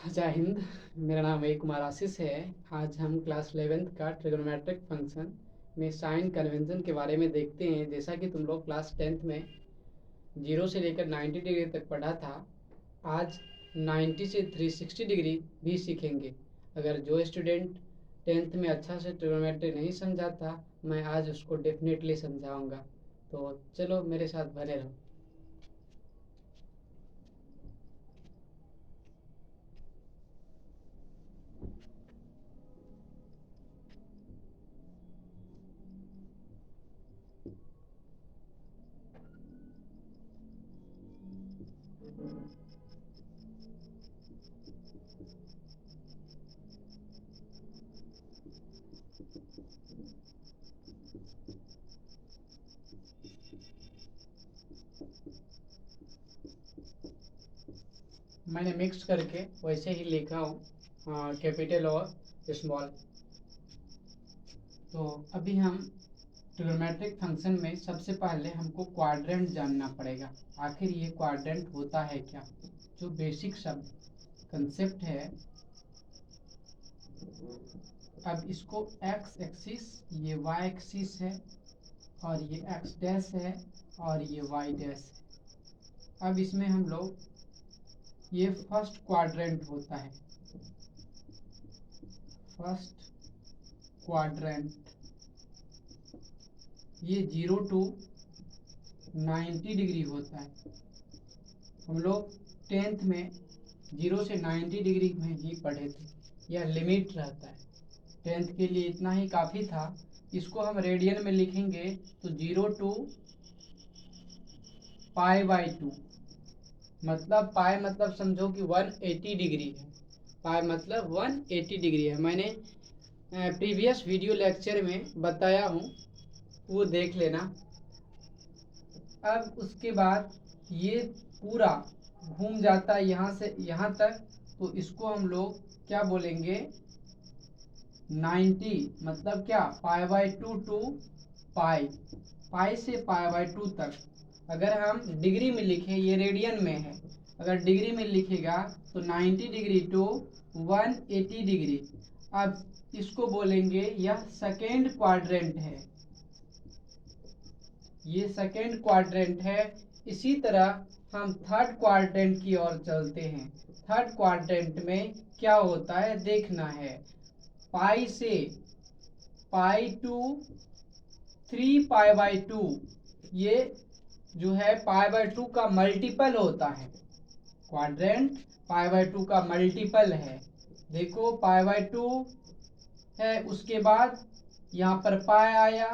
जय हिंद। मेरा नाम एक कुमार आशीष है। आज हम क्लास 11th का ट्रिग्नोमेट्रिक फंक्शन में साइन कन्वेंशन के बारे में देखते हैं। जैसा कि तुम लोग क्लास 10th में 0 से लेकर 90 डिग्री तक पढ़ा था, आज 90 से 360 डिग्री भी सीखेंगे। अगर जो स्टूडेंट 10th में अच्छा से ट्रिग्नोमेट्री नहीं समझा था, मैं आज उसको डेफिनेटली समझाऊंगा। तो चलो मेरे साथ बने रहो। मैंने मिक्स करके वैसे ही लिखा हूँ, कैपिटल और स्मॉल। तो अभी हम ट्रिग्नोमेट्रिक फंक्शन में सबसे पहले हमको क्वाड्रेंट जानना पड़ेगा। आखिर ये क्वाड्रेंट होता है क्या? जो बेसिक सब कंसेप्ट है। अब इसको एक्स एक्सिस, ये वाई एक्सिस है, और ये एक्स डैश है, और ये वाई डैश है। अब इसमें हम लोग, ये फर्स्ट क्वाड्रेंट होता है, फर्स्ट क्वाड्रेंट। ये 0 to 90 डिग्री होता है। हम लोग 10th में 0 से 90 डिग्री में ही पढ़े थे। यह लिमिट रहता है, 10th के लिए इतना ही काफ़ी था। इसको हम रेडियन में लिखेंगे तो 0 to π/2, मतलब पाई मतलब समझो कि 180 डिग्री है। पाई मतलब 180 डिग्री है। मैंने प्रीवियस वीडियो लेक्चर में बताया हूँ, वो देख लेना। अब उसके बाद ये पूरा घूम जाता है यहाँ से यहाँ तक, तो इसको हम लोग क्या बोलेंगे, 90 मतलब क्या, π/2 टू पाई, पाई से π/2 तक। अगर हम डिग्री में लिखें, ये रेडियन में है, अगर डिग्री में लिखेगा तो 90 डिग्री टू 180 डिग्री। अब इसको बोलेंगे, यह सेकेंड क्वाड्रेंट है, ये सेकेंड क्वाड्रेंट है। इसी तरह हम थर्ड क्वाड्रेंट की ओर चलते हैं। थर्ड क्वाड्रेंट में क्या होता है देखना है। पाई से पाई टू 3π/2, ये जो है π/2 का मल्टीपल होता है। क्वाड्रेंट π/2 का मल्टीपल है। देखो π/2 है, उसके बाद यहाँ पर पाई आया,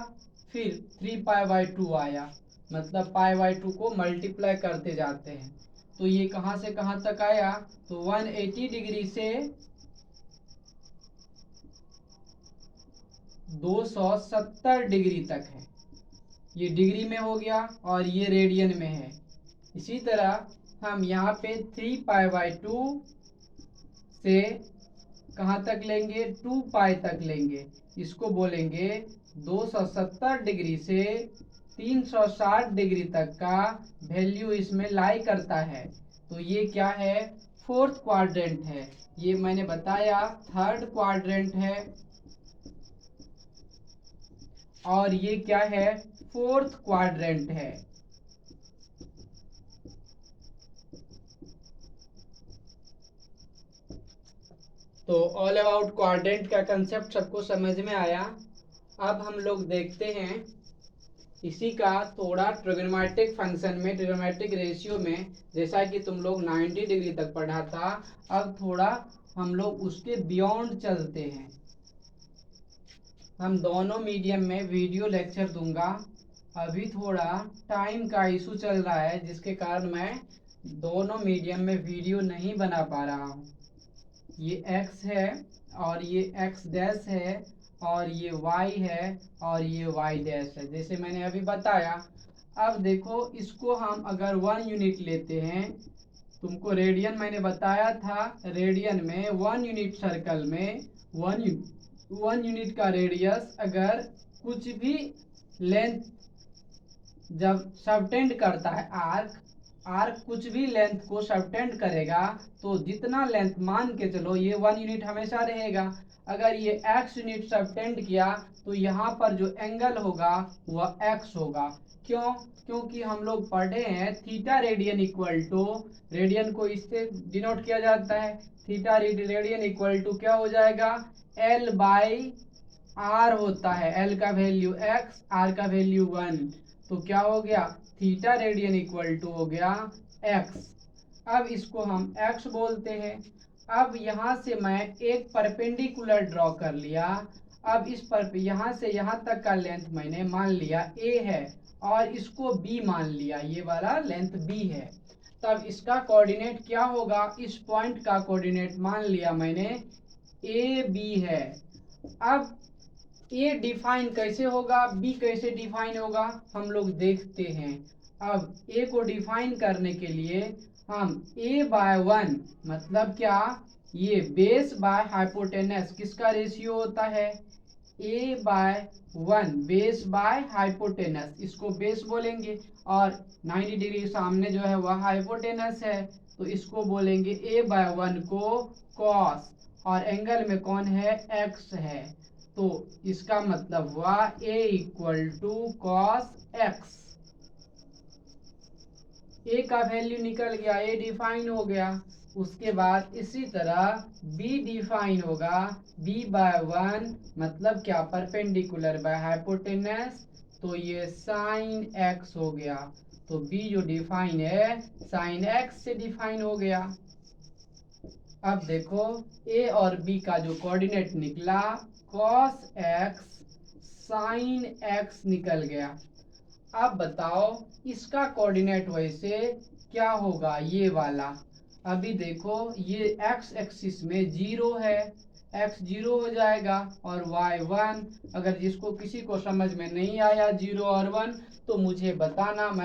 फिर 3π/2 आया, मतलब π/2 को मल्टीप्लाई करते जाते हैं। तो ये कहाँ से कहाँ तक आया, तो 180 डिग्री से 270 डिग्री तक है। ये डिग्री में हो गया और ये रेडियन में है। इसी तरह हम यहाँ पे 3π/2 से कहाँ तक लेंगे, 2π तक लेंगे। इसको बोलेंगे 270 डिग्री से 360 डिग्री तक का वैल्यू इसमें लाई करता है। तो ये क्या है, फोर्थ क्वाड्रेंट है। ये मैंने बताया थर्ड क्वाड्रेंट है, और ये क्या है, फोर्थ क्वाड्रेंट है। तो ऑल अबाउट क्वाड्रेंट का कंसेप्ट सबको समझ में आया। अब हम लोग देखते हैं इसी का थोड़ा ट्रिग्नोमेट्रिक फंक्शन में, ट्रिग्नोमेट्रिक रेशियो में, जैसा कि तुम लोग 90 डिग्री तक पढ़ा था। अब थोड़ा हम लोग उसके बियॉन्ड चलते हैं। हम दोनों मीडियम में वीडियो लेक्चर दूंगा। अभी थोड़ा टाइम का इशू चल रहा है, जिसके कारण मैं दोनों मीडियम में वीडियो नहीं बना पा रहा हूँ। ये x है, और ये x डैश है, और ये y है, और ये y डैश है, जैसे मैंने अभी बताया। अब देखो, इसको हम अगर 1 यूनिट लेते हैं, तुमको रेडियन मैंने बताया था, रेडियन में 1 यूनिट सर्कल में 1 यूनिट का रेडियस अगर कुछ भी लेंथ जब सबटेंड करता है, आर्क आर्क कुछ भी लेंथ को सबटेंड करेगा तो जितना लेंथ मान के चलो ये 1 यूनिट हमेशा रहेगा। अगर ये x यूनिट सबटेंड किया तो यहाँ पर जो एंगल होगा वह x होगा। क्यों? क्योंकि हम लोग पढ़े हैं theta radian equal to, radian को इससे डिनोट किया जाता है, थीटा रेडियन इक्वल टू क्या हो जाएगा, L बाई आर होता है। L का वैल्यू x, R का वैल्यू 1, तो क्या हो गया, थीटा रेडियन इक्वल टू हो गया x। अब इसको हम x बोलते हैं। अब यहाँ से मैं एक परपेंडिकुलर ड्रॉ कर लिया। अब इस पर यहाँ से यहाँ तक का लेंथ मैंने मान लिया a है और इसको b मान लिया, ये वाला लेंथ b है। तब इसका कोऑर्डिनेट क्या होगा, इस पॉइंट का कोऑर्डिनेट मान लिया मैंने ए बी है। अब ए डिफाइन कैसे होगा, बी कैसे डिफाइन होगा, हम लोग देखते हैं। अब ए को डिफाइन करने के लिए हम a बाय 1 मतलब क्या, ये बेस बाय हाइपोटेनस किसका रेशियो होता है, a by 1 base by hypotenuse, इसको बेस बोलेंगे और 90 डिग्री सामने जो है वह हाइपोटेनस है, तो इसको बोलेंगे a बाय 1 को कॉस, और एंगल में कौन है, x है, तो इसका मतलब हुआ a equal to cos x। a का वैल्यू निकल गया, a डिफाइन हो गया। उसके बाद इसी तरह b डिफाइन होगा, b बाय 1 मतलब क्या, परपेंडिकुलर बाय हाइपोटेनस, तो ये साइन x हो गया। तो b जो डिफाइन है साइन x से डिफाइन हो गया। अब देखो a और b का जो कोऑर्डिनेट निकला cos x साइन x निकल गया। अब बताओ इसका कोऑर्डिनेट वैसे क्या होगा, ये वाला। अभी देखो ये x एक्सिस में 0 है, x 0 हो जाएगा और y 1। अगर जिसको किसी को समझ में नहीं आया 0 और 1 तो मुझे बताना, मैं